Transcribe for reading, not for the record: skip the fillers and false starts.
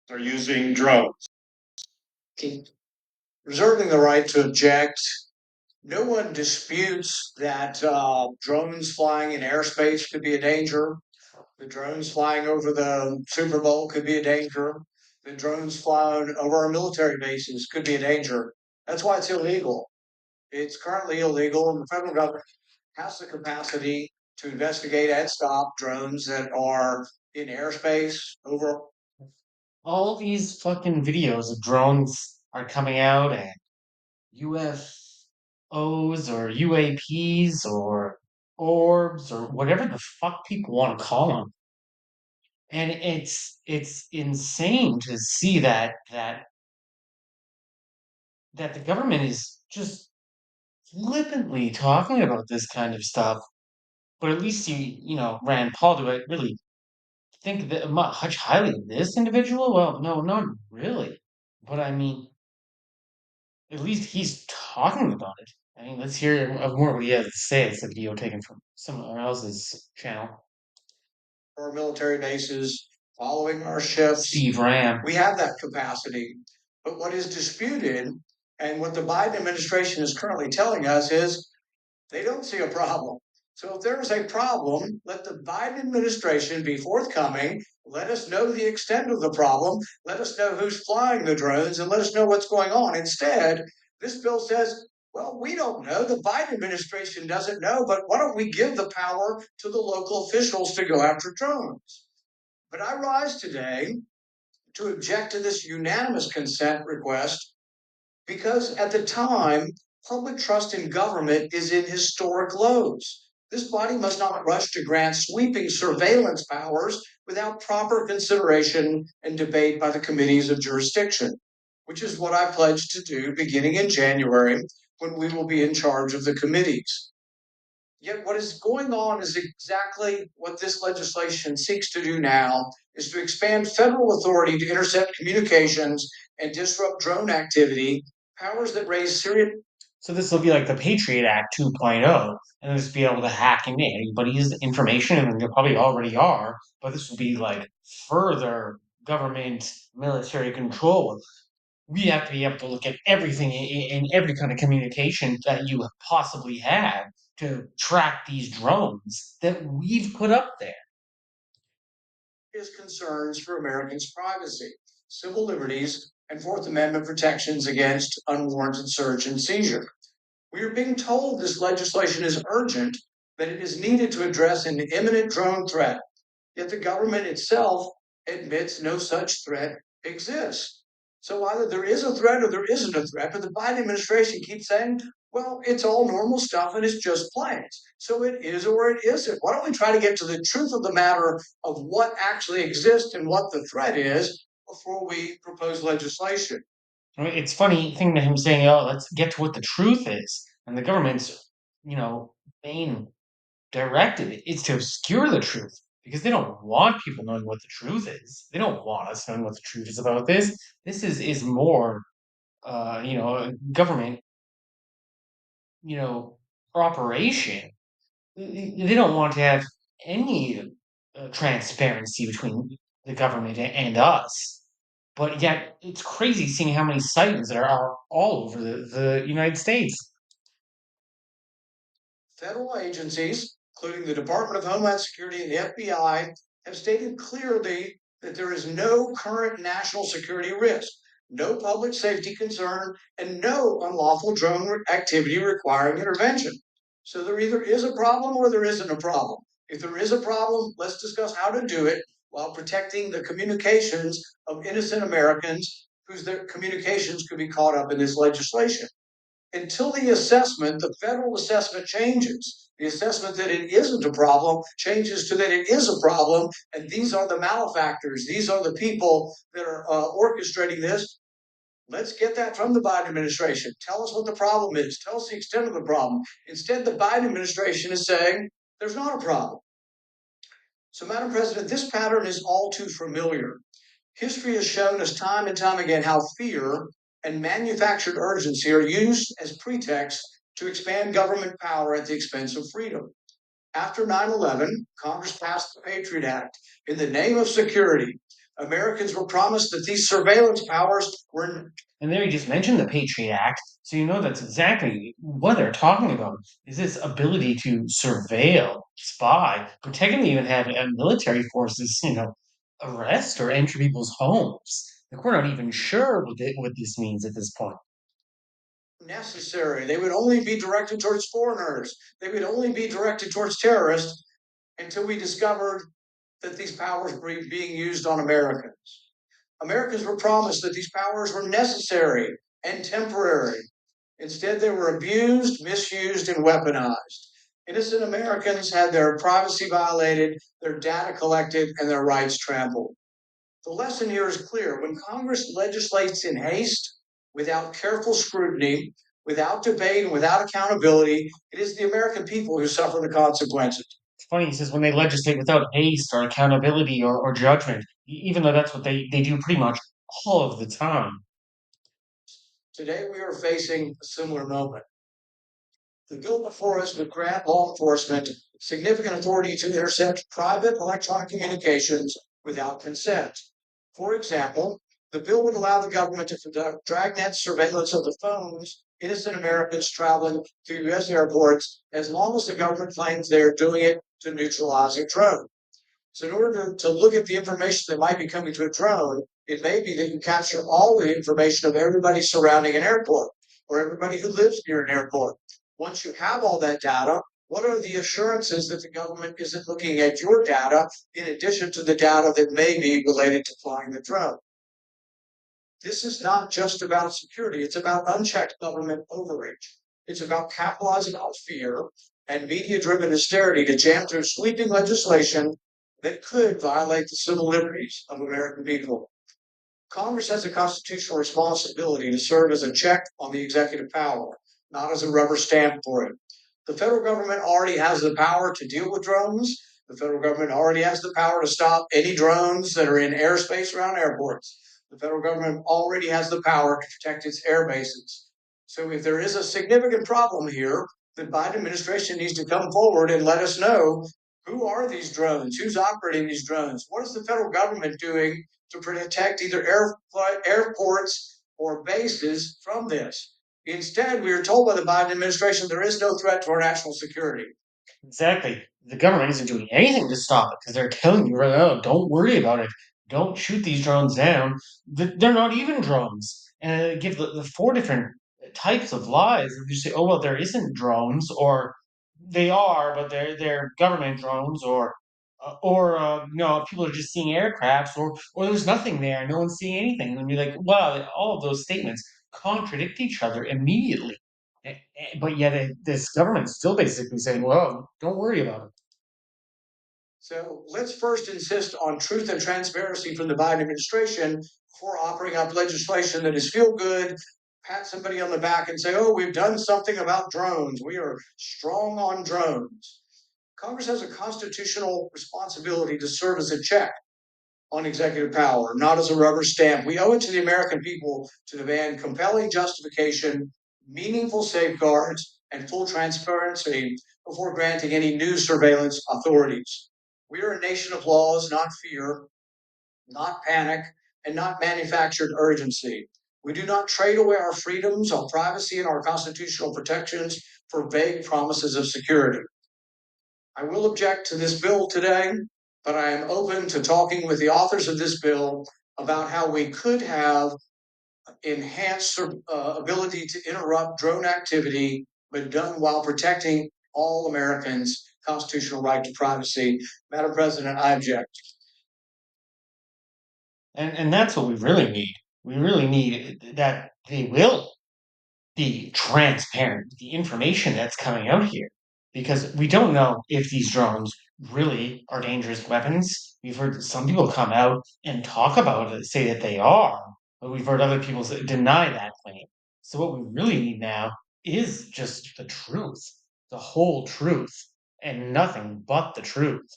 are using drones. Reserving the right to object. No one disputes that drones flying in airspace could be a danger. The drones flying over the Super Bowl could be a danger. The drones flying over our military bases could be a danger. That's why it's illegal. It's currently illegal, and the federal government has the capacity to investigate and stop drones that are in airspace over. All these fucking videos of drones are coming out and UFOs or UAPs or orbs or whatever the fuck people want to call them. And it's insane to see that the government is just flippantly talking about this kind of stuff. But at least Rand Paul, do I really think that much highly of this individual? Well, no, not really. But I mean, at least he's talking about it. I mean, let's hear more what he has to say. It's a video taken from someone else's channel. Our military bases, following our ships. Steve Ram. We have that capacity. But what is disputed, and what the Biden administration is currently telling us, is they don't see a problem. So if there is a problem, let the Biden administration be forthcoming. Let us know the extent of the problem. Let us know who's flying the drones and let us know what's going on. Instead, this bill says, well, we don't know. The Biden administration doesn't know, but why don't we give the power to the local officials to go after drones? But I rise today to object to this unanimous consent request because at the time, public trust in government is in historic lows. This body must not rush to grant sweeping surveillance powers without proper consideration and debate by the committees of jurisdiction, which is what I pledged to do beginning in January when we will be in charge of the committees. Yet what is going on is exactly what this legislation seeks to do now, is to expand federal authority to intercept communications and disrupt drone activity, powers that raise serious. So this will be like the Patriot Act 2.0, and just be able to hack into anybody's information, and they probably already are, but this will be like further government military control. We have to be able to look at everything in every kind of communication that you possibly have to track these drones that we've put up there. His concerns for Americans' privacy, civil liberties, and Fourth Amendment protections against unwarranted search and seizure. We are being told this legislation is urgent, that it is needed to address an imminent drone threat, yet the government itself admits no such threat exists. So either there is a threat or there isn't a threat, but the Biden administration keeps saying, well, it's all normal stuff and it's just planes. So it is or it isn't. Why don't we try to get to the truth of the matter of what actually exists and what the threat is before we propose legislation? I mean, it's funny thing to him saying, "Oh, let's get to what the truth is," and the government's, main directive is to obscure the truth because they don't want people knowing what the truth is. They don't want us knowing what the truth is about this. This is more, a government, you know, operation. They don't want to have any transparency between the government and us. But yet, it's crazy seeing how many sightings there are all over the United States. Federal agencies, including the Department of Homeland Security and the FBI, have stated clearly that there is no current national security risk, no public safety concern, and no unlawful drone activity requiring intervention. So there either is a problem or there isn't a problem. If there is a problem, let's discuss how to do it while protecting the communications of innocent Americans whose their communications could be caught up in this legislation. Until the federal assessment changes, the assessment that it isn't a problem changes to that it is a problem, and these are the malefactors, these are the people that are orchestrating this. Let's get that from the Biden administration. Tell us what the problem is. Tell us the extent of the problem. Instead, the Biden administration is saying there's not a problem. So, Madam President, this pattern is all too familiar. History has shown us time and time again how fear and manufactured urgency are used as pretexts to expand government power at the expense of freedom. After 9/11, Congress passed the Patriot Act in the name of security. Americans were promised that these surveillance powers were. And there you just mentioned the Patriot Act, so you know that's exactly what they're talking about. Is this ability to surveil, spy, technically even have military forces, arrest or enter people's homes. Like we're not even sure what this means at this point. Necessary. They would only be directed towards foreigners. They would only be directed towards terrorists until we discovered that these powers were being used on Americans. Americans were promised that these powers were necessary and temporary. Instead, they were abused, misused, and weaponized. Innocent Americans had their privacy violated, their data collected, and their rights trampled. The lesson here is clear. When Congress legislates in haste, without careful scrutiny, without debate, and without accountability, it is the American people who suffer the consequences. It's funny, he says when they legislate without haste or accountability or judgment, even though that's what they do pretty much all of the time. Today, we are facing a similar moment. The bill before us would grant law enforcement significant authority to intercept private electronic communications without consent. For example, the bill would allow the government to conduct dragnet surveillance of the phones innocent Americans traveling through U.S. airports as long as the government claims they're doing it to neutralize a drone. So in order to look at the information that might be coming to a drone, it may be that you capture all the information of everybody surrounding an airport or everybody who lives near an airport. Once you have all that data, what are the assurances that the government isn't looking at your data in addition to the data that may be related to flying the drone? This is not just about security, it's about unchecked government overreach. It's about capitalizing on fear and media driven hysteria to jam through sweeping legislation that could violate the civil liberties of American people. Congress has a constitutional responsibility to serve as a check on the executive power, not as a rubber stamp for it. The federal government already has the power to deal with drones. The federal government already has the power to stop any drones that are in airspace around airports. The federal government already has the power to protect its air bases. So if there is a significant problem here, the Biden administration needs to come forward and let us know who are these drones? Who's operating these drones? What is the federal government doing to protect either airports or bases from this? Instead, we are told by the Biden administration there is no threat to our national security. Exactly. The government isn't doing anything to stop it because they're telling you right now, don't worry about it. Don't shoot these drones down. They're not even drones. And give the four different types of lies. You say, oh well, there isn't drones, or they are, but they're government drones, or people are just seeing aircrafts, or there's nothing there, no one's seeing anything. And be like, wow, all of those statements contradict each other immediately. But yet, this government's still basically saying, "Well, don't worry about it." So let's first insist on truth and transparency from the Biden administration before offering up legislation that is feel good, pat somebody on the back and say, oh, we've done something about drones. We are strong on drones. Congress has a constitutional responsibility to serve as a check on executive power, not as a rubber stamp. We owe it to the American people to demand compelling justification, meaningful safeguards, and full transparency before granting any new surveillance authorities. We are a nation of laws, not fear, not panic, and not manufactured urgency. We do not trade away our freedoms, our privacy, and our constitutional protections for vague promises of security. I will object to this bill today, but I am open to talking with the authors of this bill about how we could have enhanced ability to interrupt drone activity, but done while protecting all Americans' constitutional right to privacy. Madam President, I object. And that's what we really need. We really need that they will be transparent with the information that's coming out here, because we don't know if these drones really are dangerous weapons. We've heard some people come out and talk about it, say that they are, but we've heard other people deny that claim. So what we really need now is just the truth, the whole truth, and nothing but the truth.